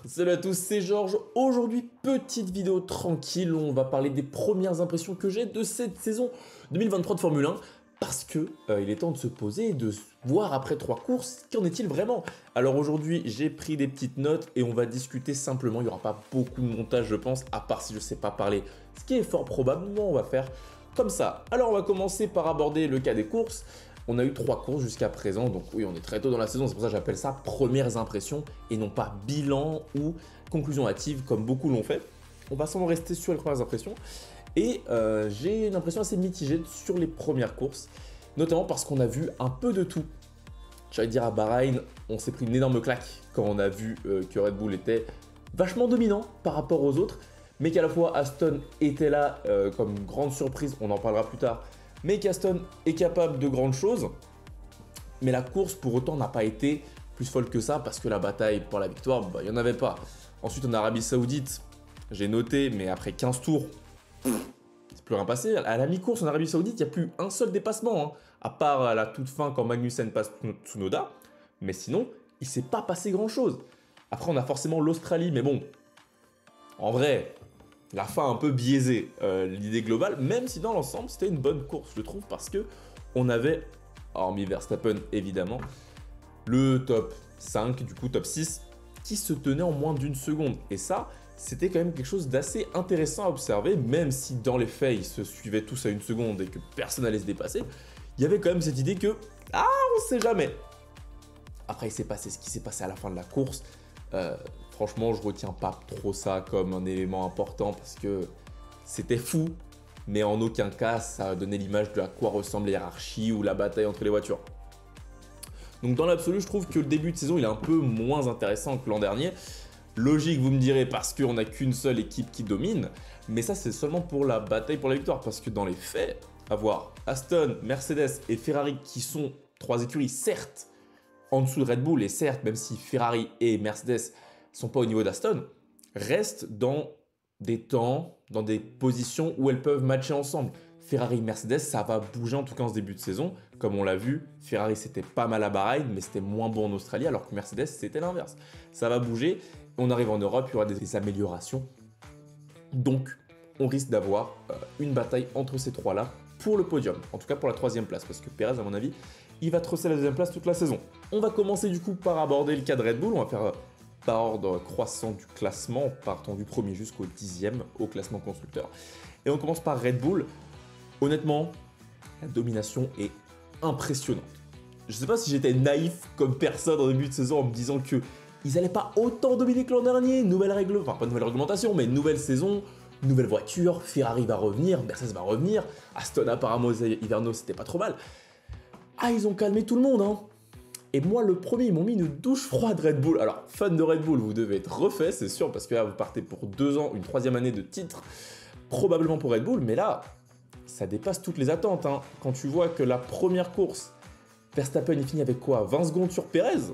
Salut à tous, c'est Georges. Aujourd'hui, petite vidéo tranquille où on va parler des premières impressions que j'ai de cette saison 2023 de Formule 1 parce que il est temps de se poser et de voir après 3 courses qu'en est-il vraiment. Alors aujourd'hui, j'ai pris des petites notes et on va discuter simplement. Il n'y aura pas beaucoup de montage, je pense, à part si je ne sais pas parler, ce qui est fort probablement on va faire comme ça. Alors on va commencer par aborder le cas des courses. On a eu 3 courses jusqu'à présent, donc oui, on est très tôt dans la saison, c'est pour ça que j'appelle ça premières impressions et non pas bilan ou conclusion hâtive comme beaucoup l'ont fait. On va seulement rester sur les premières impressions et j'ai une impression assez mitigée sur les premières courses, notamment parce qu'on a vu un peu de tout. J'allais dire à Bahreïn, on s'est pris une énorme claque quand on a vu que Red Bull était vachement dominant par rapport aux autres, mais qu'à la fois Aston était là comme une grande surprise, on en parlera plus tard, mais qu'Aston est capable de grandes choses. Mais la course, pour autant, n'a pas été plus folle que ça, parce que la bataille pour la victoire, il n'y en avait pas. Ensuite, en Arabie Saoudite, j'ai noté, mais après 15 tours, c'est plus rien passé. À la mi-course en Arabie Saoudite, il n'y a plus un seul dépassement, hein, à part à la toute fin quand Magnussen passe Tsunoda. Mais sinon, il ne s'est pas passé grand-chose. Après, on a forcément l'Australie, mais bon, en vrai, la fin un peu biaisée, l'idée globale, même si dans l'ensemble c'était une bonne course, je trouve, parce que on avait, hormis Verstappen évidemment, le top 5, du coup top 6, qui se tenait en moins d'une seconde. Et ça, c'était quand même quelque chose d'assez intéressant à observer, même si dans les faits ils se suivaient tous à une seconde et que personne n'allait se dépasser, il y avait quand même cette idée que, on sait jamais. Après il s'est passé ce qui s'est passé à la fin de la course. Franchement, je retiens pas trop ça comme un élément important parce que c'était fou, mais en aucun cas ça a donné l'image de à quoi ressemble la hiérarchie ou la bataille entre les voitures. Donc dans l'absolu, je trouve que le début de saison il est un peu moins intéressant que l'an dernier. Logique, vous me direz, parce qu'on n'a qu'une seule équipe qui domine, mais ça c'est seulement pour la bataille pour la victoire, parce que dans les faits, avoir Aston, Mercedes et Ferrari qui sont 3 écuries, certes, en dessous de Red Bull, et certes, même si Ferrari et Mercedes sont pas au niveau d'Aston, restent dans des temps, dans des positions où elles peuvent matcher ensemble. Ferrari et Mercedes, ça va bouger en tout cas en ce début de saison. Comme on l'a vu, Ferrari c'était pas mal à Bahreïn, mais c'était moins bon en Australie, alors que Mercedes c'était l'inverse. Ça va bouger, on arrive en Europe, il y aura des améliorations. Donc, on risque d'avoir une bataille entre ces trois-là pour le podium, en tout cas pour la 3e place, parce que Perez, à mon avis, il va trosser la 2e place toute la saison. On va commencer du coup par aborder le cas de Red Bull, on va faire par ordre croissant du classement, partant du 1er jusqu'au 10e au classement constructeur. Et on commence par Red Bull. Honnêtement, la domination est impressionnante. Je ne sais pas si j'étais naïf comme personne en début de saison en me disant que ils n'allaient pas autant dominer que l'an dernier. Nouvelle règle, enfin pas nouvelle réglementation, mais nouvelle saison, nouvelle voiture, Ferrari va revenir, Mercedes va revenir, Aston apparemment Hiverno c'était pas trop mal. Ah, ils ont calmé tout le monde, hein. Et moi, le premier, ils m'ont mis une douche froide Red Bull. Alors, fan de Red Bull, vous devez être refait, c'est sûr, parce que là, vous partez pour 2 ans, une 3e année de titre, probablement pour Red Bull, mais là, ça dépasse toutes les attentes, hein. Quand tu vois que la première course, Verstappen, il finit avec quoi, 20 secondes sur Perez?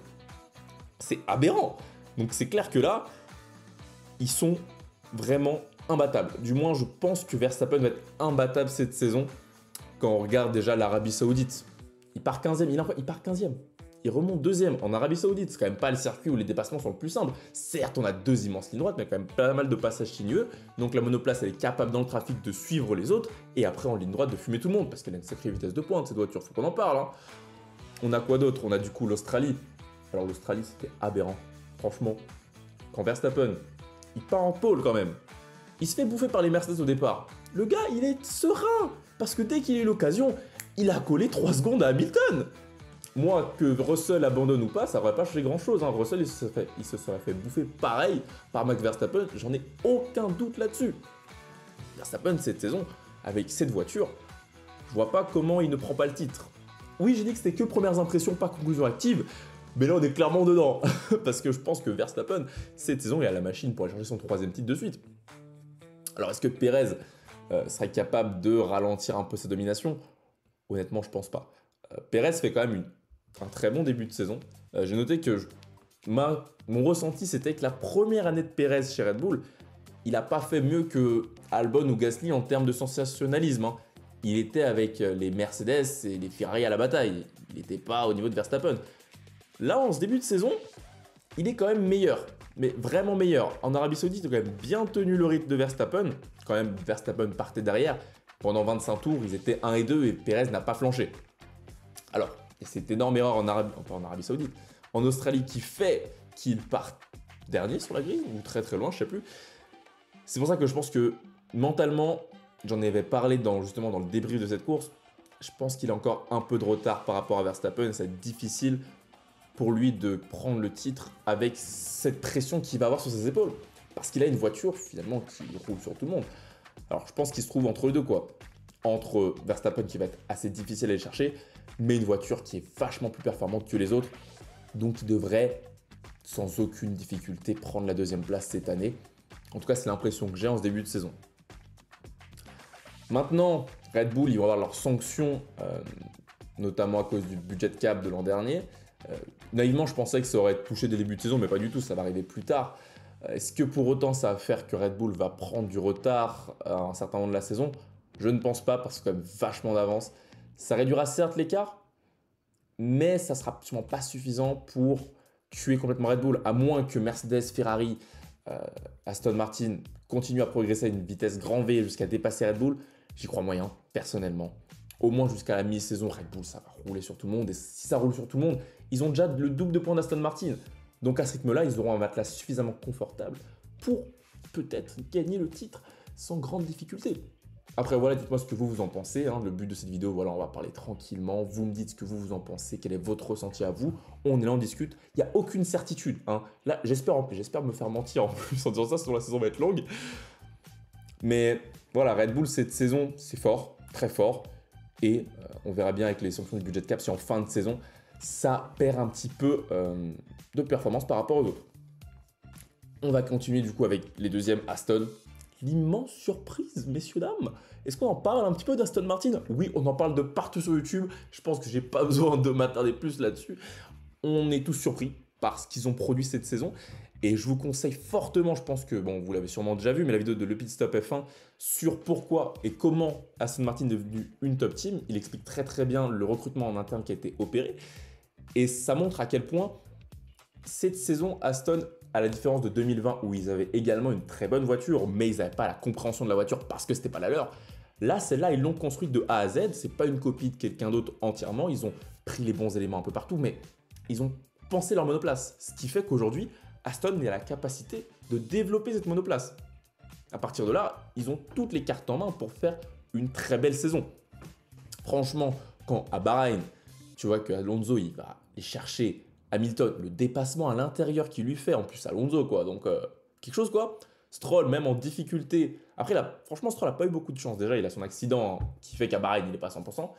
C'est aberrant. Donc, c'est clair que là, ils sont vraiment imbattables. Du moins, je pense que Verstappen va être imbattable cette saison, quand on regarde déjà l'Arabie Saoudite. Il part 15e, il part 15e. Il remonte 2e en Arabie Saoudite. C'est quand même pas le circuit où les dépassements sont le plus simples. Certes, on a 2 immenses lignes droites, mais quand même pas mal de passages sinueux. Donc la monoplace, elle est capable dans le trafic de suivre les autres et après en ligne droite de fumer tout le monde parce qu'elle a une sacrée vitesse de pointe, cette voiture. Faut qu'on en parle, hein. On a quoi d'autre? On a du coup l'Australie. Alors l'Australie, c'était aberrant. Franchement, quand Verstappen, il part en pôle quand même. Il se fait bouffer par les Mercedes au départ. Le gars, il est serein parce que dès qu'il a eu l'occasion, il a collé 3 secondes à Hamilton. Moi, que Russell abandonne ou pas, ça n'aurait pas changé grand-chose, hein. Russell, il se serait fait bouffer pareil par Max Verstappen, j'en ai aucun doute là-dessus. Verstappen, cette saison, avec cette voiture, je vois pas comment il ne prend pas le titre. Oui, j'ai dit que c'était que premières impressions, pas conclusion active, mais là, on est clairement dedans. Parce que je pense que Verstappen, cette saison, il a la machine pour aller chercher son 3e titre de suite. Alors, est-ce que Perez serait capable de ralentir un peu sa domination? Honnêtement, je pense pas. Perez fait quand même un très bon début de saison. J'ai noté que mon ressenti, c'était que la première année de Perez chez Red Bull, il n'a pas fait mieux que Albon ou Gasly en termes de sensationnalisme, hein. Il était avec les Mercedes et les Ferrari à la bataille. Il n'était pas au niveau de Verstappen. Là, en ce début de saison, il est quand même meilleur. mais vraiment meilleur. En Arabie Saoudite, ils ont quand même bien tenu le rythme de Verstappen. Quand même, Verstappen partait derrière. Pendant 25 tours, ils étaient 1 et 2 et Perez n'a pas flanché. Alors, et cette énorme erreur en Arabie Saoudite, en Australie, qui fait qu'il part dernier sur la grille, ou très très loin, je sais plus. C'est pour ça que je pense que mentalement, j'en avais parlé justement dans le débrief de cette course, je pense qu'il a encore un peu de retard par rapport à Verstappen, c'est difficile pour lui de prendre le titre avec cette pression qu'il va avoir sur ses épaules. Parce qu'il a une voiture finalement qui roule sur tout le monde. Alors je pense qu'il se trouve entre les deux quoi. Entre Verstappen qui va être assez difficile à aller chercher, mais une voiture qui est vachement plus performante que les autres. Donc il devrait sans aucune difficulté prendre la deuxième place cette année. En tout cas c'est l'impression que j'ai en ce début de saison. Maintenant, Red Bull, ils vont avoir leurs sanctions, notamment à cause du budget cap de l'an dernier. Naïvement, je pensais que ça aurait touché dès le début de saison, mais pas du tout, ça va arriver plus tard. Est-ce que pour autant ça va faire que Red Bull va prendre du retard à un certain moment de la saison? Je ne pense pas, parce que quand même vachement d'avance. Ça réduira certes l'écart, mais ça sera absolument pas suffisant pour tuer complètement Red Bull, à moins que Mercedes, Ferrari, Aston Martin continuent à progresser à une vitesse grand V jusqu'à dépasser Red Bull. J'y crois moyen, personnellement. Au moins jusqu'à la mi-saison, Red Bull, ça va rouler sur tout le monde. Et si ça roule sur tout le monde, ils ont déjà le double de points d'Aston Martin. Donc à ce rythme-là, ils auront un matelas suffisamment confortable pour peut-être gagner le titre sans grande difficulté. Après voilà, dites-moi ce que vous en pensez. Le but de cette vidéo, voilà, on va parler tranquillement. Vous me dites ce que vous en pensez, quel est votre ressenti à vous. On est là, on discute. Il n'y a aucune certitude. Là, j'espère me faire mentir en plus en disant ça, sinon la saison va être longue. Mais voilà, Red Bull cette saison, c'est fort, très fort. Et on verra bien avec les sanctions du budget cap si en fin de saison, ça perd un petit peu de performance par rapport aux autres. On va continuer du coup avec les deuxièmes Aston. L'immense surprise, messieurs, dames. Est-ce qu'on en parle un petit peu d'Aston Martin? Oui, on en parle de partout sur YouTube. Je pense que j'ai pas besoin de m'attarder plus là-dessus. On est tous surpris par ce qu'ils ont produit cette saison. Et je vous conseille fortement, je pense que, bon, vous l'avez sûrement déjà vu, mais la vidéo de Le Pit Stop F1 sur pourquoi et comment Aston Martin est devenu une top team. Il explique très très bien le recrutement en interne qui a été opéré. Et ça montre à quel point cette saison, Aston, à la différence de 2020 où ils avaient également une très bonne voiture, mais ils n'avaient pas la compréhension de la voiture parce que c'était pas la leur. Là, celle-là, ils l'ont construite de A à Z. C'est pas une copie de quelqu'un d'autre entièrement. Ils ont pris les bons éléments un peu partout, mais ils ont pensé leur monoplace. Ce qui fait qu'aujourd'hui, Aston a la capacité de développer cette monoplace. À partir de là, ils ont toutes les cartes en main pour faire une très belle saison. Franchement, quand à Bahreïn, tu vois que Alonso, il va aller chercher Hamilton, le dépassement à l'intérieur qu'il lui fait, en plus Alonso, quoi. Donc, quelque chose, quoi. Stroll, même en difficulté. Après, là, franchement, Stroll n'a pas eu beaucoup de chance. Déjà, il a son accident qui fait qu'à Bahreïn, il n'est pas à 100%.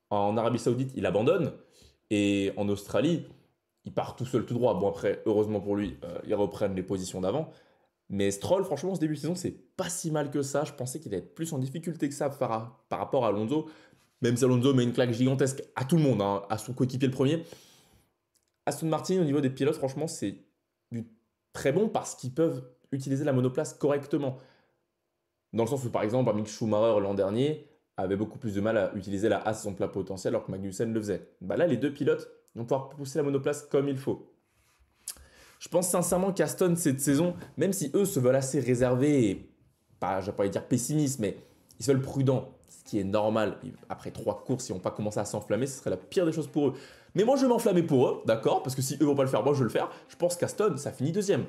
En Arabie Saoudite, il abandonne. Et en Australie, il part tout seul tout droit. Bon, après, heureusement pour lui, ils reprennent les positions d'avant. Mais Stroll, franchement, ce début de saison, c'est pas si mal que ça. Je pensais qu'il allait être plus en difficulté que ça par rapport à Alonso. Même si Alonso met une claque gigantesque à tout le monde, à son coéquipier le premier. Aston Martin, au niveau des pilotes, franchement, c'est du très bon parce qu'ils peuvent utiliser la monoplace correctement. Dans le sens où, par exemple, Mick Schumacher l'an dernier avait beaucoup plus de mal à utiliser la Haas à son plein potentiel alors que Magnussen le faisait. Là, les deux pilotes vont pouvoir pousser la monoplace comme il faut. Je pense sincèrement qu'Aston, cette saison, même si eux se veulent assez réservés et, je vais pas dire pessimistes, mais ils se veulent prudents, ce qui est normal. Après 3 courses, ils vont pas commencer à s'enflammer, ce serait la pire des choses pour eux. Mais moi, je vais m'enflammer pour eux, d'accord? Parce que si eux vont pas le faire, moi, je vais le faire. Je pense qu'Aston, ça finit deuxième.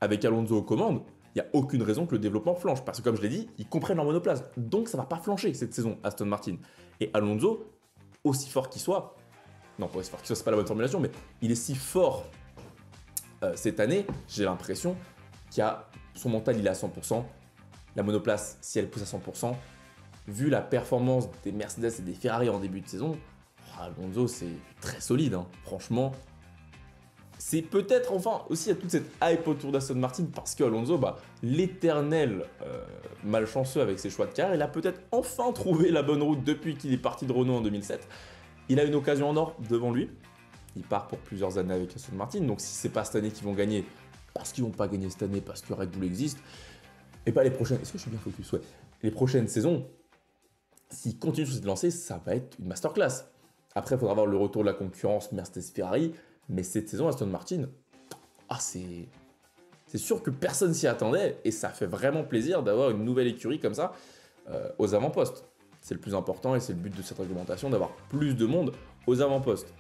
Avec Alonso aux commandes, il n'y a aucune raison que le développement flanche. Parce que comme je l'ai dit, ils comprennent leur monoplace. Donc ça va pas flancher cette saison, Aston Martin. Et Alonso, aussi fort qu'il soit, non, pas aussi fort qu'il soit, c'est pas la bonne formulation, mais il est si fort cette année, j'ai l'impression qu'il a son mental, il est à 100%. La monoplace, si elle pousse à 100%, vu la performance des Mercedes et des Ferrari en début de saison, Alonso, c'est très solide. Franchement, c'est peut-être enfin aussi à toute cette hype autour d'Aston Martin parce qu'Alonso, l'éternel malchanceux avec ses choix de carrière, il a peut-être enfin trouvé la bonne route depuis qu'il est parti de Renault en 2007. Il a une occasion en or devant lui. Il part pour plusieurs années avec Aston Martin. Donc si c'est pas cette année qu'ils vont gagner, parce qu'ils vont pas gagner cette année, parce que Red Bull existe, et pas les prochaines. Est-ce que je suis bien focus? Ouais. Les prochaines saisons, s'ils continuent sur cette lancée, ça va être une masterclass. Après, il faudra voir le retour de la concurrence Mercedes-Ferrari. Mais cette saison, Aston Martin, C'est sûr que personne s'y attendait et ça fait vraiment plaisir d'avoir une nouvelle écurie comme ça aux avant-postes. C'est le plus important et c'est le but de cette réglementation, d'avoir plus de monde aux avant-postes.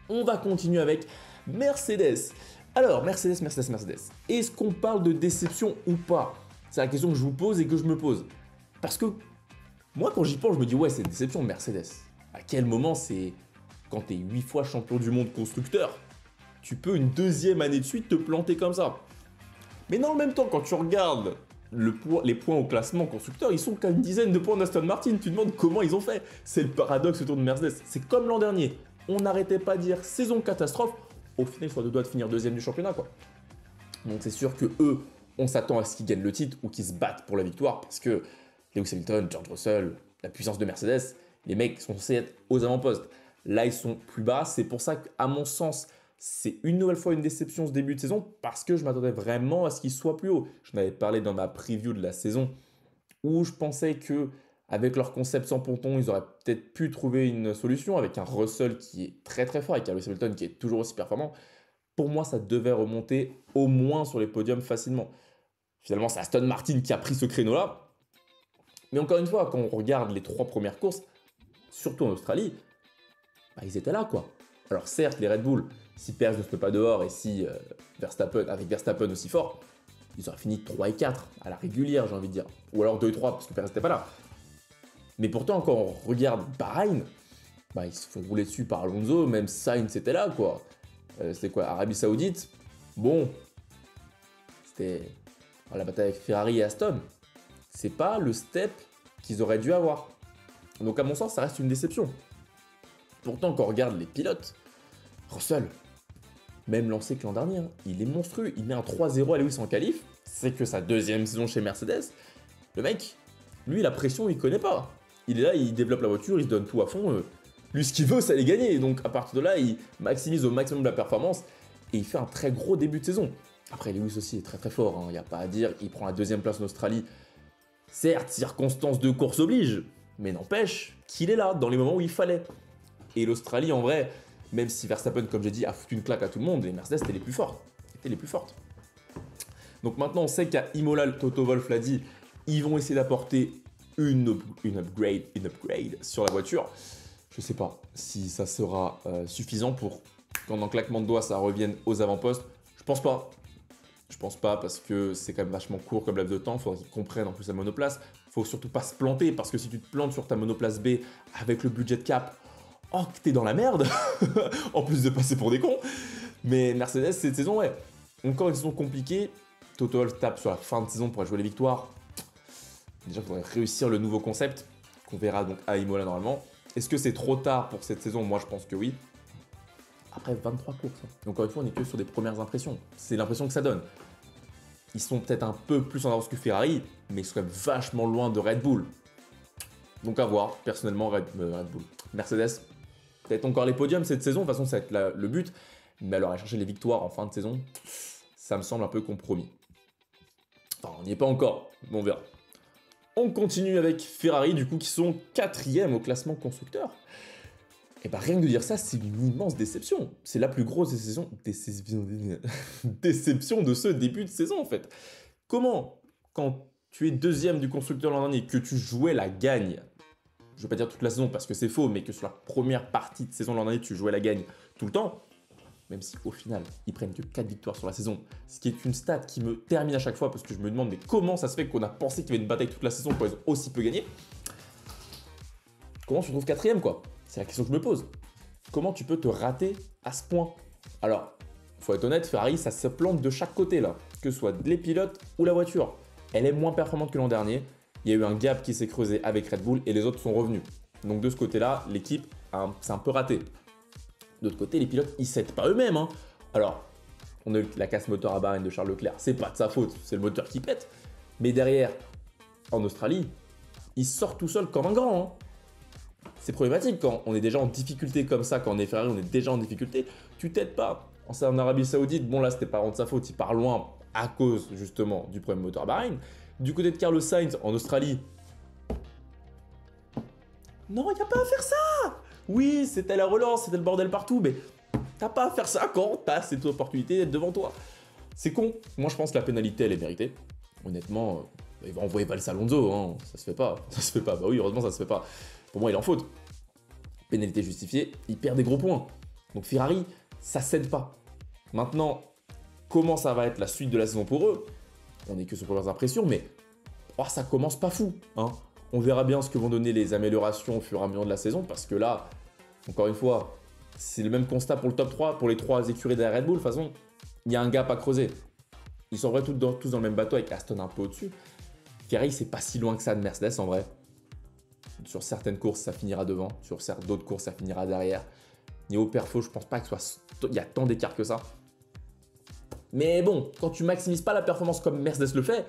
On va continuer avec Mercedes. Alors, Mercedes. Est-ce qu'on parle de déception ou pas? C'est la question que je vous pose et que je me pose. Parce que moi, quand j'y pense, je me dis, ouais, c'est une déception, Mercedes. À quel moment c'est quand tu es 8 fois champion du monde constructeur, tu peux une deuxième année de suite te planter comme ça? Mais dans le même temps, quand tu regardes les points au classement constructeur, ils sont qu'à une dizaine de points d'Aston Martin. Tu te demandes comment ils ont fait. C'est le paradoxe autour de Mercedes. C'est comme l'an dernier. On n'arrêtait pas de dire saison catastrophe. Au final, ils sont à deux doigts de finir deuxième du championnat, quoi. Donc c'est sûr que eux, on s'attend à ce qu'ils gagnent le titre ou qu'ils se battent pour la victoire parce que Lewis Hamilton, George Russell, la puissance de Mercedes, les mecs sont censés être aux avant-postes. Là, ils sont plus bas. C'est pour ça qu'à mon sens, c'est une nouvelle fois une déception ce début de saison parce que je m'attendais vraiment à ce qu'ils soient plus hauts. Je n'avais parlé dans ma preview de la saison où je pensais que avec leur concept sans ponton, ils auraient peut-être pu trouver une solution avec un Russell qui est très très fort, avec un Lewis Hamilton qui est toujours aussi performant. Pour moi, ça devait remonter au moins sur les podiums facilement. Finalement, c'est Aston Martin qui a pris ce créneau-là. Mais encore une fois, quand on regarde les 3 premières courses, surtout en Australie, bah, ils étaient là, quoi. Alors certes, les Red Bull, si Perez ne se met pas dehors et si avec Verstappen aussi fort, ils auraient fini 3 et 4 à la régulière, j'ai envie de dire. Ou alors 2 et 3 parce que Perez n'était pas là. Mais pourtant, quand on regarde Bahreïn, bah, ils se font rouler dessus par Alonso, même Sainz était là, quoi. C'était quoi, Arabie Saoudite? Bon, c'était la bataille avec Ferrari et Aston. C'est pas le step qu'ils auraient dû avoir. Donc à mon sens, ça reste une déception. Pourtant, quand on regarde les pilotes, Russell, même lancé que l'an dernier, hein, il est monstrueux. Il met un 3-0 à Lewis en qualif. C'est que sa deuxième saison chez Mercedes. Le mec, lui, la pression, il connaît pas. Il est là, il développe la voiture, il se donne tout à fond. Lui, ce qu'il veut, c'est aller gagner. Donc à partir de là, il maximise au maximum la performance et il fait un très gros début de saison. Après, Lewis aussi est très très fort, il n'y a pas à dire. Il prend la deuxième place en Australie. Certes, circonstances de course obligent, mais n'empêche qu'il est là dans les moments où il fallait. Et l'Australie, en vrai, même si Verstappen, comme j'ai dit, a foutu une claque à tout le monde, les Mercedes étaient les plus fortes. Donc maintenant, on sait qu'à Imola, Toto Wolff l'a dit, ils vont essayer d'apporter une upgrade sur la voiture. Je ne sais pas si ça sera suffisant pour qu'en un claquement de doigts, ça revienne aux avant-postes. Je pense pas. Je pense pas parce que c'est quand même vachement court comme laps de temps. Il faudrait qu'ils comprennent en plus la monoplace. Il faut surtout pas se planter parce que si tu te plantes sur ta monoplace B avec le budget cap, oh, que t'es dans la merde. En plus de passer pour des cons. Mais Mercedes, cette saison, ouais. Encore une saison compliquée. Toto Wolff tape sur la fin de saison pour jouer les victoires. Déjà, il faudrait réussir le nouveau concept qu'on verra donc à Imola normalement. Est-ce que c'est trop tard pour cette saison? Moi, je pense que oui. Après 23 courses. Donc, encore une fois, on n'est que sur des premières impressions. C'est l'impression que ça donne. Ils sont peut-être un peu plus en avance que Ferrari, mais ils sont quand même vachement loin de Red Bull. Donc, à voir. Personnellement, Red Bull. Mercedes, peut-être encore les podiums cette saison. De toute façon, ça va être le but. Mais alors, aller chercher les victoires en fin de saison, ça me semble un peu compromis. Enfin, on n'y est pas encore. Bon, on verra. On continue avec Ferrari, du coup, qui sont 4e au classement constructeur. Et bah rien que de dire ça, c'est une immense déception. C'est la plus grosse déception de ce début de saison, en fait. Comment, quand tu es 2e du constructeur l'an dernier, que tu jouais la gagne, je ne vais pas dire toute la saison parce que c'est faux, mais que sur la première partie de saison l'an dernier, tu jouais la gagne tout le temps, même si au final, ils prennent que 4 victoires sur la saison, ce qui est une stat qui me termine à chaque fois parce que je me demande mais comment ça se fait qu'on a pensé qu'il y avait une bataille toute la saison pour être aussi peu gagné. Comment tu te trouves 4e, quoi? C'est la question que je me pose. Comment tu peux te rater à ce point? Alors, faut être honnête, Ferrari, ça se plante de chaque côté là, que ce soit les pilotes ou la voiture. Elle est moins performante que l'an dernier. Il y a eu un gap qui s'est creusé avec Red Bull et les autres sont revenus. Donc de ce côté-là, l'équipe, c'est un peu raté. D'autre côté, les pilotes, ils s'aident pas eux-mêmes. Hein. Alors, on a eu la casse moteur à Bahreïn de Charles Leclerc, c'est pas de sa faute, c'est le moteur qui pète. Mais derrière, en Australie, il sort tout seul comme un grand. Hein. C'est problématique quand on est déjà en difficulté comme ça, quand on est Ferrari, on est déjà en difficulté, tu t'aides pas. En Arabie Saoudite, bon là, c'était pas vraiment de sa faute, il part loin à cause justement du problème moteur à Bahreïn. Du côté de Carlos Sainz, en Australie, non, il n'y a pas à faire ça. Oui, c'était la relance, c'était le bordel partout, mais t'as pas à faire ça quand t'as cette opportunité d'être devant toi. C'est con. Moi, je pense que la pénalité, elle est méritée. Honnêtement, il va envoyer Valls Alonso, hein. Ça se fait pas. Ça se fait pas. Bah oui, heureusement, ça se fait pas. Pour moi, il est en faute. Pénalité justifiée, il perd des gros points. Donc Ferrari, ça cède pas. Maintenant, comment ça va être la suite de la saison pour eux? On n'est que sur premières impressions, mais oh, ça commence pas fou, hein. On verra bien ce que vont donner les améliorations au fur et à mesure de la saison, parce que là, encore une fois, c'est le même constat pour le top 3, pour les 3 écuries de la Red Bull. De toute façon, il y a un gap à creuser. Ils sont tous dans le même bateau avec Aston un peu au-dessus. Ferrari, c'est pas si loin que ça de Mercedes en vrai. Sur certaines courses, ça finira devant. Sur d'autres courses, ça finira derrière. Niveau perfo, je pense pas qu'il y a tant d'écart que ça. Mais bon, quand tu maximises pas la performance comme Mercedes le fait,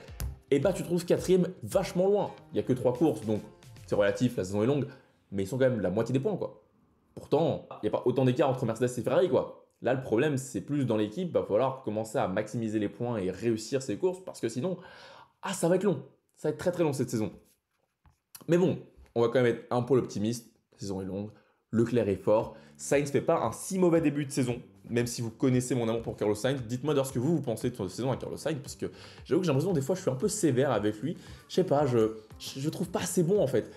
et bah tu te trouves 4ème vachement loin. Il n'y a que 3 courses, donc c'est relatif, la saison est longue, mais ils sont quand même la moitié des points, quoi. Pourtant, il n'y a pas autant d'écart entre Mercedes et Ferrari, quoi. Là, le problème, c'est plus dans l'équipe, il va falloir commencer à maximiser les points et réussir ces courses, parce que sinon, ça va être long. Ça va être très très long cette saison. Mais bon, on va quand même être un peu optimiste. La saison est longue, Leclerc est fort. Sainz ne fait pas un si mauvais début de saison, même si vous connaissez mon amour pour Carlos Sainz. Dites-moi d'ailleurs ce que vous pensez de cette saison à Carlos Sainz, parce que j'avoue que j'ai l'impression des fois je suis un peu sévère avec lui. Je sais pas, je trouve pas assez bon en fait.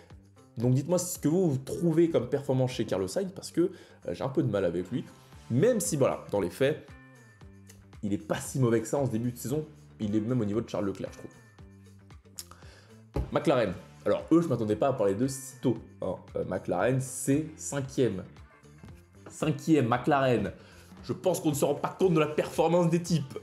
Donc dites-moi ce que vous trouvez comme performance chez Carlos Sainz, parce que j'ai un peu de mal avec lui. Même si voilà, dans les faits, il est pas si mauvais que ça en ce début de saison. Il est même au niveau de Charles Leclerc, je trouve. McLaren. Alors eux, je ne m'attendais pas à parler de si tôt. Hein. McLaren, c'est 5ème. 5ème, McLaren. Je pense qu'on ne se rend pas compte de la performance des types.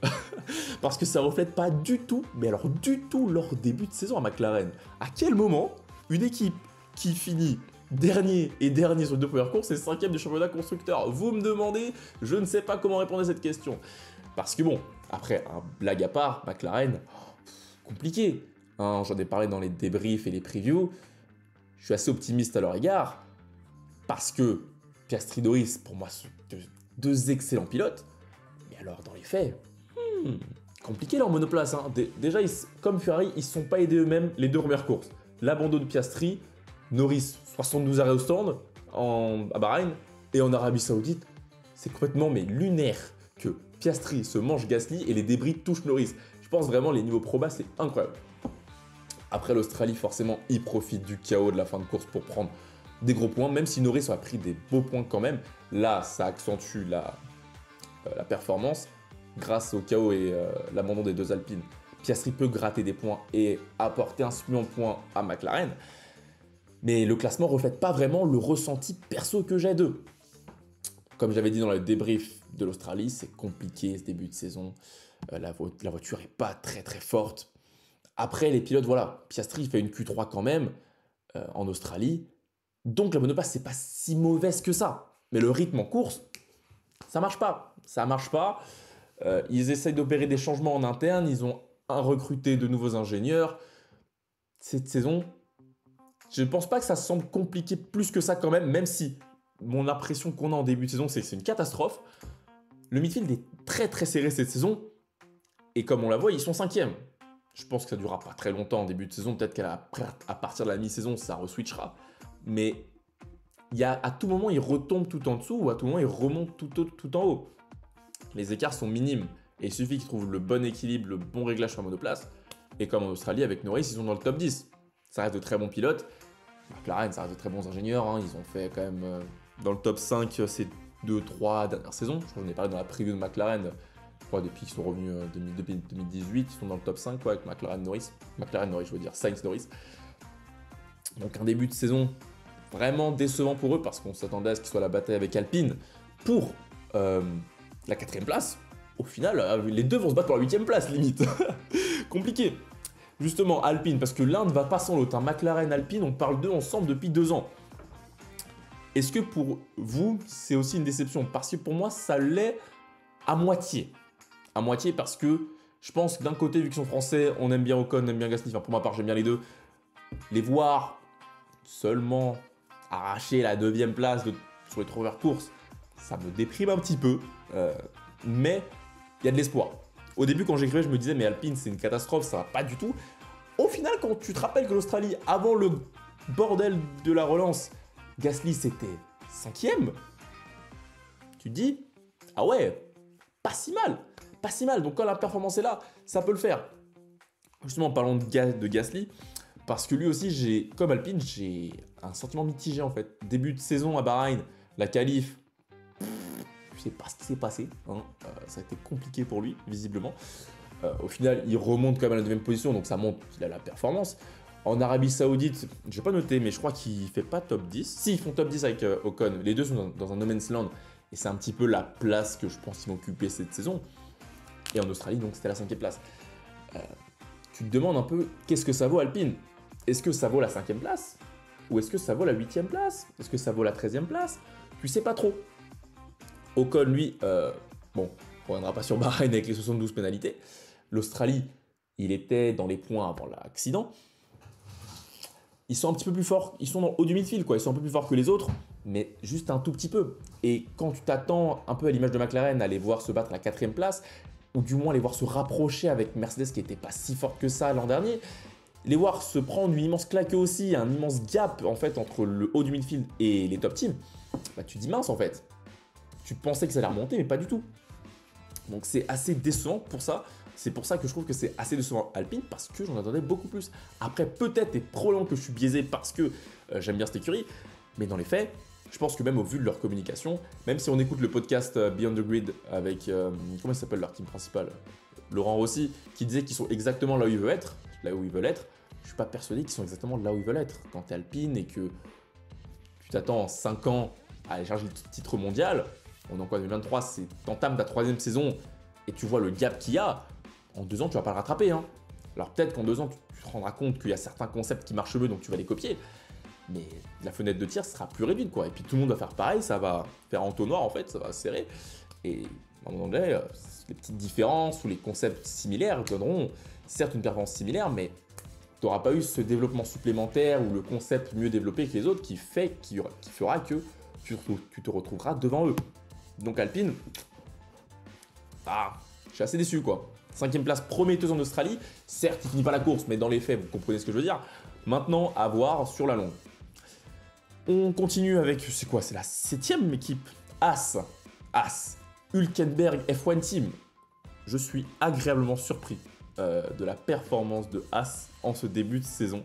Parce que ça ne reflète pas du tout, mais alors du tout, leur début de saison à McLaren. À quel moment une équipe qui finit dernier sur les 2 premières courses est 5ème du championnat constructeur? Vous me demandez, je ne sais pas comment répondre à cette question. Parce que bon, après, un blague à part, McLaren, compliqué. Hein, j'en ai parlé dans les débriefs et les previews. Je suis assez optimiste à leur égard. Parce que Piastri et Norris, pour moi, sont 2 excellents pilotes. Mais alors, dans les faits, compliqué leur monoplace. Hein. Déjà, comme Ferrari, ils ne se sont pas aidés eux-mêmes les 2 premières courses. L'abandon de Piastri, Norris, 72 arrêts au stand à Bahreïn et en Arabie Saoudite. C'est complètement lunaire que Piastri se mange Gasly et les débris touchent Norris. Je pense vraiment les niveaux pro-bas, c'est incroyable. Après l'Australie, forcément, ils profitent du chaos de la fin de course pour prendre des gros points, même si Norris a pris des beaux points quand même. Là, ça accentue la performance grâce au chaos et l'abandon des 2 Alpines. Piastri peut gratter des points et apporter un supplément de points à McLaren. Mais le classement ne reflète pas vraiment le ressenti perso que j'ai d'eux. Comme j'avais dit dans le débrief de l'Australie, c'est compliqué ce début de saison. La voiture n'est pas très très forte. Après, les pilotes, voilà, Piastri fait une Q3 quand même en Australie. Donc la monoplace, c'est pas si mauvaise que ça. Mais le rythme en course, ça marche pas. Ça marche pas. Ils essayent d'opérer des changements en interne. Ils ont recruté de nouveaux ingénieurs. Cette saison, je ne pense pas que ça semble compliqué plus que ça quand même si mon impression qu'on a en début de saison, c'est que c'est une catastrophe. Le midfield est très très serré cette saison. Et comme on la voit, ils sont 5e. Je pense que ça ne durera pas très longtemps en début de saison. Peut-être qu'à partir de la mi-saison, ça reswitchera. Mais à tout moment, ils retombent tout en dessous ou à tout moment, ils remontent tout en haut. Les écarts sont minimes. Et il suffit qu'ils trouvent le bon équilibre, le bon réglage sur la monoplace. Et comme en Australie, avec Norris, ils sont dans le top 10. Ça reste de très bons pilotes. McLaren, ça reste de très bons ingénieurs. Hein. Ils ont fait quand même dans le top 5 ces 2-3 dernières saisons. Je crois que j'en ai parlé dans la preview de McLaren. Depuis qu'ils sont revenus depuis 2018, ils sont dans le top 5 avec McLaren Norris. McLaren Norris, je veux dire Sainz Norris. Donc un début de saison vraiment décevant pour eux parce qu'on s'attendait à ce qu'il soit la bataille avec Alpine pour la 4ème place. Au final, les deux vont se battre pour la 8ème place, limite. Compliqué. Justement, Alpine, parce que l'un ne va pas sans l'autre. Hein. McLaren, Alpine, on parle d'eux ensemble depuis 2 ans. Est-ce que pour vous, c'est aussi une déception? Parce que pour moi, ça l'est à moitié. À moitié parce que je pense que d'un côté, vu qu'ils sont français, on aime bien Ocon, on aime bien Gasly. Enfin, pour ma part, j'aime bien les deux. Les voir seulement arracher la 9ème place sur les 3 premières courses, ça me déprime un petit peu. Mais il y a de l'espoir. Au début, quand j'écrivais, je me disais, mais Alpine, c'est une catastrophe, ça va pas du tout. Au final, quand tu te rappelles que l'Australie, avant le bordel de la relance, Gasly, c'était 5e, tu te dis, ah ouais, pas si mal. pas si mal. Donc quand la performance est là, ça peut le faire. Justement, en parlant de Gasly, parce que lui aussi, comme Alpine, j'ai un sentiment mitigé en fait. Début de saison à Bahreïn, la qualif, je sais pas ce qui s'est passé. Hein. Ça a été compliqué pour lui, visiblement. Au final, il remonte quand même à la 9e position, donc ça montre qu'il a la performance. En Arabie Saoudite, je n'ai pas noté, mais je crois qu'il ne fait pas top 10. Si, ils font top 10 avec Ocon. Les deux sont dans un no man's land. Et c'est un petit peu la place que je pense qu'ils vont occuper cette saison. Et en Australie, donc c'était la 5e place. Tu te demandes un peu, qu'est-ce que ça vaut Alpine? Est-ce que ça vaut la 5e place? Ou est-ce que ça vaut la 8e place? Est-ce que ça vaut la 13e place? Tu sais pas trop. Ocon, lui, bon, on ne reviendra pas sur Bahreïn avec les 72 pénalités. L'Australie, il était dans les points avant l'accident. Ils sont un petit peu plus forts, ils sont dans haut du midfield, quoi. Ils sont un peu plus forts que les autres, mais juste un tout petit peu. Et quand tu t'attends un peu à l'image de McLaren à les voir se battre à la 4e place, ou du moins les voir se rapprocher avec Mercedes qui n'était pas si forte que ça l'an dernier, les voir se prendre une immense claque aussi, un immense gap en fait entre le haut du midfield et les top teams, bah, tu te dis mince en fait. Tu pensais que ça allait remonter, mais pas du tout. Donc c'est assez décevant pour ça. C'est pour ça que je trouve que c'est assez décevant Alpine, parce que j'en attendais beaucoup plus. Après, peut-être et probablement que je suis biaisé parce que j'aime bien cette écurie, mais dans les faits, je pense que même au vu de leur communication, même si on écoute le podcast Beyond the Grid avec, comment il s'appelle leur team principal, Laurent Rossi, qui disait qu'ils sont exactement là où ils veulent être, je ne suis pas persuadé qu'ils sont exactement là où ils veulent être. Quand tu es Alpine et que tu t'attends en 5 ans à aller chercher le titre mondial, on est en quoi 2023, c'est t'entames ta 3e saison et tu vois le gap qu'il y a, en 2 ans, tu vas pas le rattraper. Hein. Alors peut-être qu'en 2 ans, tu te rendras compte qu'il y a certains concepts qui marchent mieux, donc tu vas les copier. Mais la fenêtre de tir sera plus réduite, quoi. Et puis tout le monde va faire pareil, ça va faire entonnoir, en fait, ça va serrer. Et en anglais, les petites différences ou les concepts similaires donneront certes une performance similaire, mais tu n'auras pas eu ce développement supplémentaire ou le concept mieux développé que les autres qui fera que tu te retrouveras devant eux. Donc Alpine, je suis assez déçu, quoi. 5e place prometteuse en Australie. Certes, il finit pas la course, mais dans les faits, vous comprenez ce que je veux dire. Maintenant, à voir sur la longue. On continue avec, c'est quoi? C'est la 7e équipe. As. Hülkenberg F1 Team. Je suis agréablement surpris de la performance de As en ce début de saison.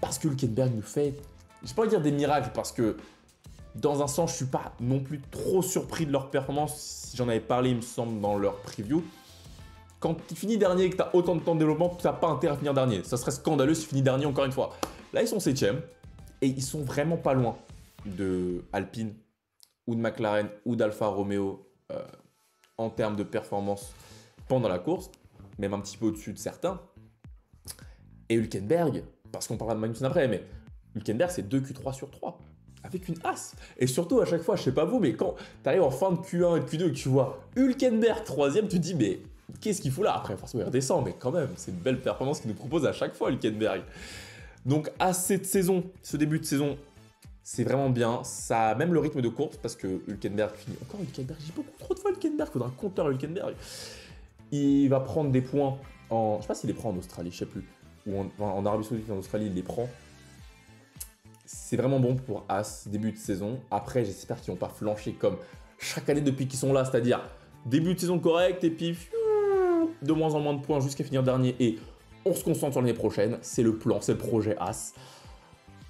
Parce que Hülkenberg nous fait, je ne vais pas dire des miracles, parce que dans un sens, je ne suis pas non plus trop surpris de leur performance. Si j'en avais parlé, il me semble, dans leur preview. Quand tu finis dernier et que tu as autant de temps de développement, tu n'as pas intérêt à finir dernier. Ça serait scandaleux si tu finis dernier encore une fois. Là, ils sont 7e et ils sont vraiment pas loin de Alpine ou de McLaren ou d'Alfa Romeo en termes de performance pendant la course, même un petit peu au-dessus de certains. Et Hülkenberg, parce qu'on parlera de Magnussen après, mais Hülkenberg, c'est 2 Q3 sur 3 avec une As. Et surtout, à chaque fois, je sais pas vous, mais quand tu arrives en fin de Q1 et de Q2 et que tu vois Hülkenberg 3e, tu te dis, mais qu'est-ce qu'il fout là? Après, forcément, il redescend, mais quand même, c'est une belle performance qu'il nous propose à chaque fois, Hülkenberg. Donc, à cette saison, ce début de saison, c'est vraiment bien. Ça a même le rythme de course, parce que Hülkenberg finit. Encore Hülkenberg, j'ai beaucoup trop de fois Hülkenberg, il faudra un compteur Hülkenberg. Il va prendre des points en. Je sais pas s'il les prend en Australie, je sais plus. Ou en Arabie Saoudite et en Australie, il les prend. C'est vraiment bon pour As, début de saison. Après, j'espère qu'ils n'ont pas flanché comme chaque année depuis qu'ils sont là, c'est-à-dire début de saison correct et puis de moins en moins de points jusqu'à finir dernier et on se concentre sur l'année prochaine. C'est le plan, c'est le projet As.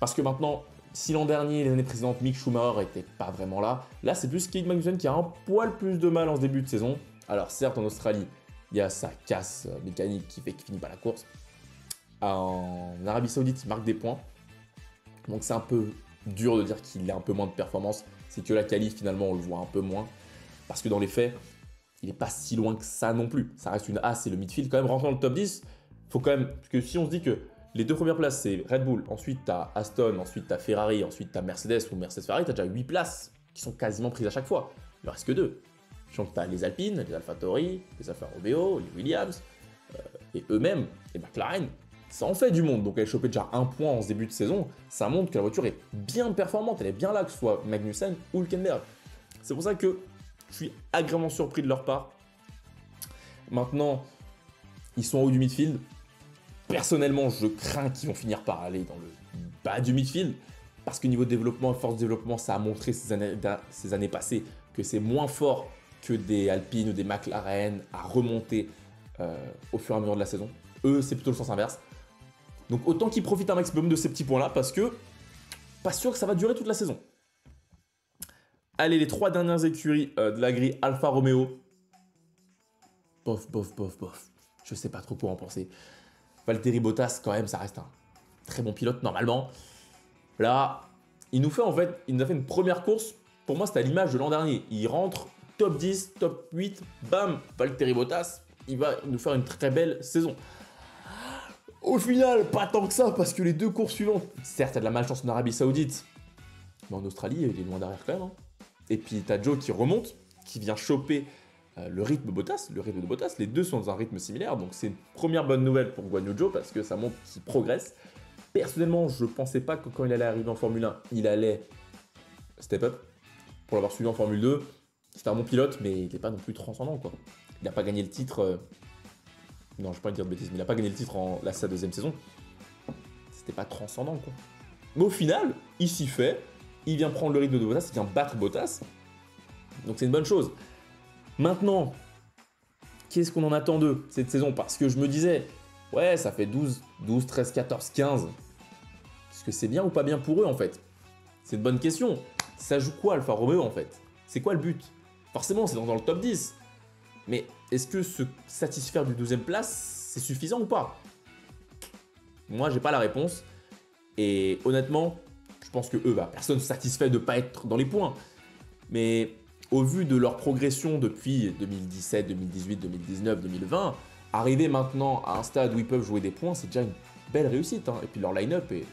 Parce que maintenant, si l'an dernier, les années précédentes, Mick Schumacher n'était pas vraiment là, là c'est plus Kevin Magnussen qui a un poil plus de mal en ce début de saison. Alors certes, en Australie, il y a sa casse mécanique qui fait qu'il finit pas la course. En Arabie Saoudite, il marque des points. Donc c'est un peu dur de dire qu'il a un peu moins de performance. C'est que la qualif, finalement, on le voit un peu moins. Parce que dans les faits, il n'est pas si loin que ça non plus. Ça reste une As et le midfield. Quand même, rentrer dans le top 10, faut quand même... Parce que si on se dit que les 2 premières places, c'est Red Bull, ensuite tu as Aston, ensuite tu as Ferrari, ensuite tu as Mercedes ou Mercedes-Ferrari, tu as déjà 8 places qui sont quasiment prises à chaque fois. Il ne reste que 2. Donc tu as les Alpines, les AlphaTauri, les Alfa Romeo, les Williams, et eux-mêmes, et McLaren. Ça en fait du monde, donc elle a chopé déjà 1 point en ce début de saison, ça montre que la voiture est bien performante, elle est bien là, que ce soit Magnussen ou Hülkenberg. C'est pour ça que je suis agréablement surpris de leur part. Maintenant, ils sont en haut du midfield. Personnellement, je crains qu'ils vont finir par aller dans le bas du midfield, parce que niveau développement et force de développement, ça a montré ces années passées que c'est moins fort que des Alpine ou des McLaren à remonter au fur et à mesure de la saison. Eux, c'est plutôt le sens inverse. Donc autant qu'ils profitent un maximum de ces petits points-là, parce que pas sûr que ça va durer toute la saison. Allez, les 3 dernières écuries de la grille Alfa Romeo. Bof. Je sais pas trop quoi en penser. Valtteri Bottas, quand même, ça reste un très bon pilote normalement. Là, il nous a fait une première course. Pour moi, c'était à l'image de l'an dernier. Il rentre top 10, top 8, bam, Valtteri Bottas, il va nous faire une très belle saison. Au final, pas tant que ça, parce que les 2 courses suivantes, certes, il y a de la malchance en Arabie Saoudite, mais en Australie, il est loin derrière quand même. Hein. Et puis, t'as Joe qui remonte, qui vient choper le rythme de Bottas. Les deux sont dans un rythme similaire, donc c'est une première bonne nouvelle pour Guan Yu Zhou, parce que ça montre qu'il progresse. Personnellement, je pensais pas que quand il allait arriver en Formule 1, il allait step up. Pour l'avoir suivi en Formule 2, c'était un bon pilote, mais il n'est pas non plus transcendant, quoi. Il n'a pas gagné le titre... Non, je ne vais pas dire de bêtises, mais il n'a pas gagné le titre en sa 2e saison. C'était pas transcendant, quoi. Mais au final, il s'y fait. Il vient prendre le rythme de Bottas, il vient battre Bottas. Donc c'est une bonne chose. Maintenant, qu'est-ce qu'on en attend d'eux cette saison? Parce que je me disais, ouais, ça fait 12, 13, 14, 15. Est-ce que c'est bien ou pas bien pour eux, en fait? C'est une bonne question. Ça joue quoi, Alfa Romeo, en fait? C'est quoi le but? Forcément, c'est dans le top 10. Mais est-ce que se satisfaire du 12e place, c'est suffisant ou pas? Moi, j'ai pas la réponse. Et honnêtement, je pense que eux, personne ne se satisfait de ne pas être dans les points. Mais au vu de leur progression depuis 2017, 2018, 2019, 2020, arriver maintenant à un stade où ils peuvent jouer des points, c'est déjà une belle réussite. Hein. Et puis leur line-up est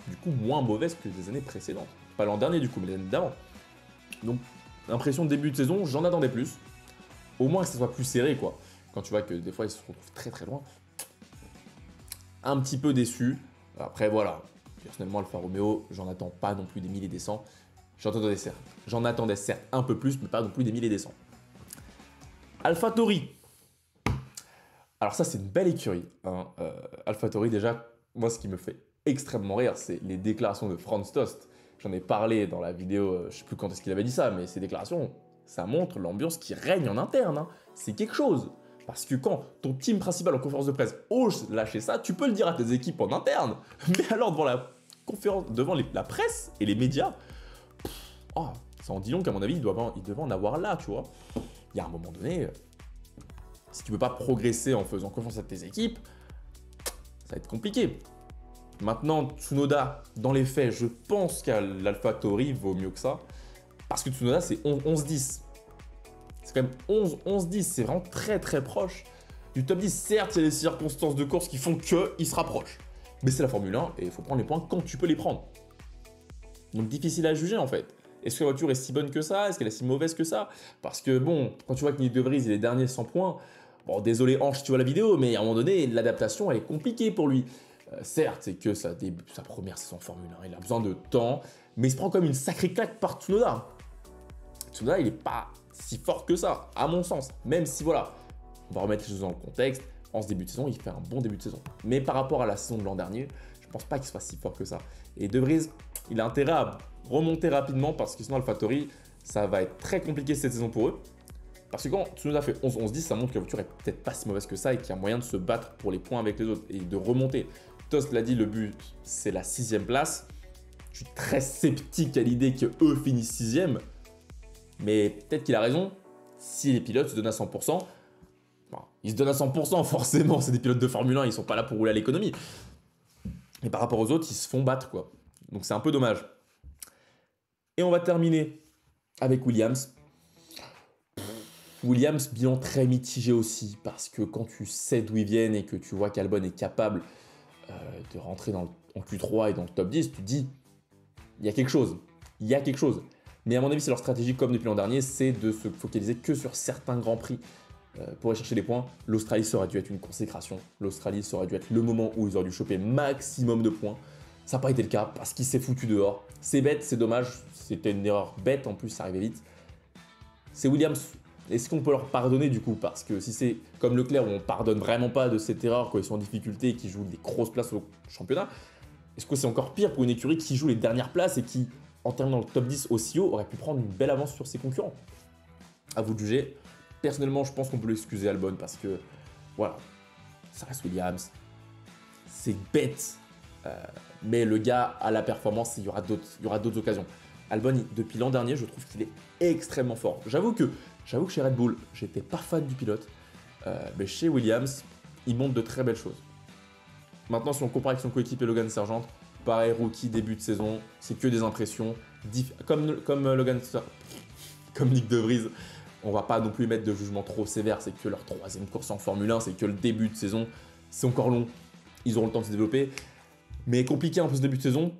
du coup moins mauvaise que les années précédentes. Pas l'an dernier du coup, mais l'année d'avant. Donc, l'impression de début de saison, j'en attendais plus. Au moins que ça soit plus serré, quoi. Quand tu vois que des fois, ils se retrouvent très très loin. Un petit peu déçu. Après, voilà. Personnellement, Alfa Romeo, j'en attends pas non plus des milliers et des cents. J'en attendais certes un peu plus, mais pas non plus des milliers et des cents. AlphaTauri. Alors ça, c'est une belle écurie. Hein. AlphaTauri, déjà, moi, ce qui me fait extrêmement rire, c'est les déclarations de Franz Tost. J'en ai parlé dans la vidéo, je sais plus quand est-ce qu'il avait dit ça, mais ces déclarations, ça montre l'ambiance qui règne en interne. Hein. C'est quelque chose. Parce que quand ton team principal en conférence de presse ose lâcher ça, tu peux le dire à tes équipes en interne. Mais alors devant la conférence, devant la presse et les médias, ça en dit long qu'à mon avis, il devait en avoir là, tu vois. Il y a un moment donné, si tu ne peux pas progresser en faisant confiance à tes équipes, ça va être compliqué. Maintenant, Tsunoda, dans les faits, je pense qu'à l'AlphaTauri vaut mieux que ça. Parce que Tsunoda, c'est 11-10. C'est quand même 11-10, c'est vraiment très très proche du top 10. Certes, il y a des circonstances de course qui font qu'il se rapproche. Mais c'est la Formule 1 et il faut prendre les points quand tu peux les prendre. Donc difficile à juger en fait. Est-ce que la voiture est si bonne que ça? Est-ce qu'elle est si mauvaise que ça? Parce que bon, quand tu vois que Nick De Vries il est dernier 100 points, bon désolé Ange, tu vois la vidéo, mais à un moment donné, l'adaptation elle est compliquée pour lui. Certes, c'est que sa première saison Formule 1, il a besoin de temps, mais il se prend comme une sacrée claque par Tsunoda. Tsunoda, il n'est pas si fort que ça, à mon sens. Même si, voilà, on va remettre les choses dans le contexte, en ce début de saison, il fait un bon début de saison. Mais par rapport à la saison de l'an dernier, je ne pense pas qu'il soit si fort que ça. Et De Vries, il a intérêt à remonter rapidement parce que sinon, AlphaTauri, ça va être très compliqué cette saison pour eux. Parce que quand Tsunoda fait 11-11-10, ça montre que la voiture est peut-être pas si mauvaise que ça et qu'il y a moyen de se battre pour les points avec les autres et de remonter. Tost l'a dit, le but, c'est la 6e place. Je suis très sceptique à l'idée qu'eux finissent 6e. Mais peut-être qu'il a raison. Si les pilotes se donnent à 100%, ils se donnent à 100% forcément. C'est des pilotes de Formule 1, ils sont pas là pour rouler à l'économie. Et par rapport aux autres, ils se font battre, quoi. Donc c'est un peu dommage. Et on va terminer avec Williams. Williams, bilan très mitigé aussi, parce que quand tu sais d'où ils viennent et que tu vois qu'Albon est capable de rentrer en Q3 et dans le top 10, tu te dis, il y a quelque chose. Il y a quelque chose. Mais à mon avis, c'est leur stratégie, comme depuis l'an dernier, c'est de se focaliser que sur certains grands prix pour aller chercher des points. L'Australie, ça aurait dû être une consécration. L'Australie, ça aurait dû être le moment où ils auraient dû choper maximum de points. Ça n'a pas été le cas parce qu'il s'est foutu dehors. C'est bête, c'est dommage. C'était une erreur bête, en plus, ça arrivait vite. C'est Williams. Est-ce qu'on peut leur pardonner du coup? Parce que si c'est comme Leclerc où on ne pardonne vraiment pas de cette erreur quand ils sont en difficulté et qu'ils jouent des grosses places au championnat, est-ce que c'est encore pire pour une écurie qui joue les dernières places et qui, en terminant dans le top 10 aussi haut, aurait pu prendre une belle avance sur ses concurrents? À vous de juger. Personnellement, je pense qu'on peut l'excuser Albon parce que, voilà, ça reste Williams. C'est bête. Mais le gars a la performance, il y aura d'autres occasions. Albon, depuis l'an dernier, je trouve qu'il est extrêmement fort. J'avoue que chez Red Bull, j'étais pas fan du pilote. Mais chez Williams, il montre de très belles choses. Maintenant, si on compare avec son coéquipier Logan Sargent, pareil, rookie, début de saison, c'est que des impressions. Comme Nick De Vries, on va pas non plus mettre de jugement trop sévère. C'est que leur 3e course en Formule 1, c'est que le début de saison, c'est encore long. Ils auront le temps de se développer. Mais compliqué un peu ce début de saison.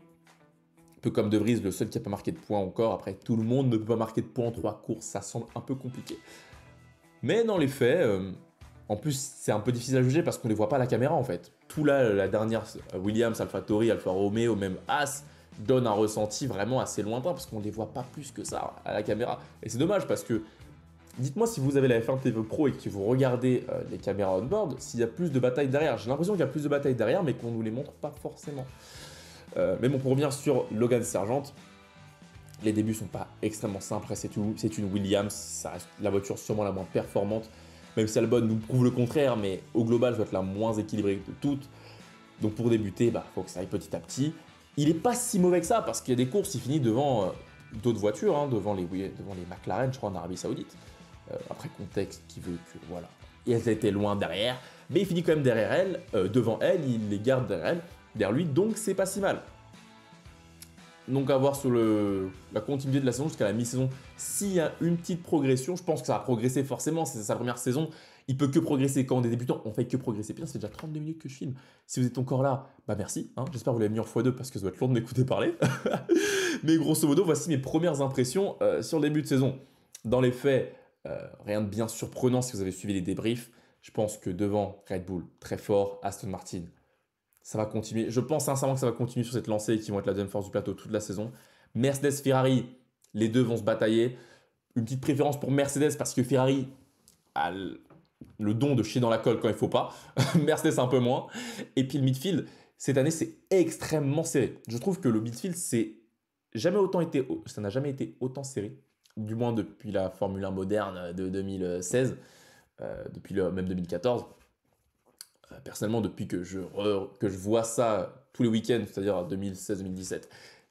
Un peu comme De Vries, le seul qui n'a pas marqué de points encore. Après, tout le monde ne peut pas marquer de points en 3 courses. Ça semble un peu compliqué. Mais dans les faits, en plus, c'est un peu difficile à juger parce qu'on ne les voit pas à la caméra en fait. Tout là, la dernière, Williams, AlphaTauri, Alfa Romeo, même As, donne un ressenti vraiment assez lointain parce qu'on ne les voit pas plus que ça à la caméra. Et c'est dommage parce que, dites-moi si vous avez la F1 TV Pro et que vous regardez les caméras on-board, s'il y a plus de batailles derrière. J'ai l'impression qu'il y a plus de batailles derrière, mais qu'on ne nous les montre pas forcément. Mais bon, pour revenir sur Logan Sargent, les débuts sont pas extrêmement simples. C'est une Williams, ça reste la voiture sûrement la moins performante. Même si Albon nous prouve le contraire, mais au global, ça doit être la moins équilibrée de toutes. Donc pour débuter, il faut que ça aille petit à petit. Il n'est pas si mauvais que ça, parce qu'il y a des courses, il finit devant d'autres voitures, hein, devant les McLaren, je crois, en Arabie Saoudite. Après, contexte qui veut que, voilà. Et elles étaient loin derrière, mais il finit quand même derrière elle, devant elle, il les garde derrière lui, donc c'est pas si mal. Donc à voir sur la continuité de la saison jusqu'à la mi-saison. S'il y a une petite progression, je pense que ça va progresser forcément, c'est sa première saison. Il peut que progresser. Quand on est débutant, on fait que progresser. Bien, c'est déjà 32 minutes que je filme. Si vous êtes encore là, bah merci. Hein. J'espère que vous l'avez mis en x2 parce que ça doit être long de m'écouter parler. Mais grosso modo, voici mes premières impressions sur le début de saison. Dans les faits, rien de bien surprenant si vous avez suivi les débriefs. Je pense que devant Red Bull, très fort, Aston Martin, ça va continuer. Je pense sincèrement que ça va continuer sur cette lancée et qu'ils vont être la deuxième force du plateau toute la saison. Mercedes, Ferrari, les deux vont se batailler. Une petite préférence pour Mercedes parce que Ferrari a le don de chier dans la colle quand il ne faut pas. Mercedes un peu moins. Et puis le midfield, cette année, c'est extrêmement serré. Je trouve que le midfield, ça n'a jamais été autant serré. Du moins depuis la Formule 1 moderne de 2016, même 2014. Personnellement, depuis que je vois ça tous les week-ends, c'est-à-dire 2016-2017,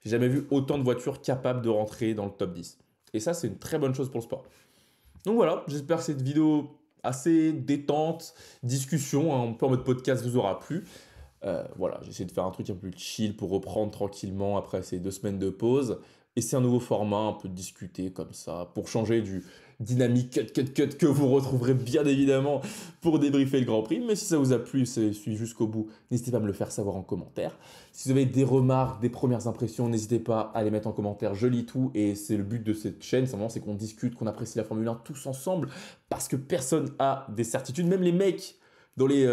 j'ai jamais vu autant de voitures capables de rentrer dans le top 10. Et ça, c'est une très bonne chose pour le sport. Donc voilà, j'espère que cette vidéo assez détente, discussion, un peu en mode podcast, vous aura plu. Voilà, j'ai essayé de faire un truc un peu plus chill pour reprendre tranquillement après ces 2 semaines de pause. Et c'est un nouveau format, un peu discuté comme ça, pour changer du dynamique cut que vous retrouverez bien évidemment pour débriefer le Grand Prix. Mais si ça vous a plu, suivi jusqu'au bout, n'hésitez pas à me le faire savoir en commentaire. Si vous avez des remarques, des premières impressions, n'hésitez pas à les mettre en commentaire. Je lis tout et c'est le but de cette chaîne, simplement, c'est qu'on discute, qu'on apprécie la Formule 1 tous ensemble parce que personne a des certitudes, même les mecs dans les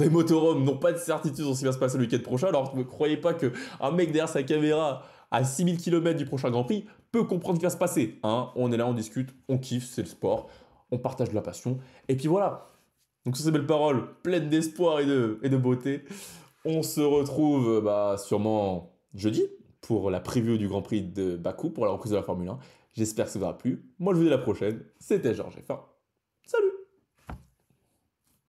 motorhomes n'ont pas de certitude sur ce qui va se passer le week-end prochain. Alors ne croyez pas qu'un mec derrière sa caméra à 6000 km du prochain Grand Prix peut comprendre ce qui va se passer. Hein, on est là, on discute, on kiffe, c'est le sport, on partage de la passion. Et puis voilà. Donc sur ces belles paroles, pleines d'espoir et de beauté, on se retrouve sûrement jeudi pour la preview du Grand Prix de Bakou, pour la reprise de la Formule 1. J'espère que ça vous aura plu. Moi, je vous dis à la prochaine. C'était Georges F1.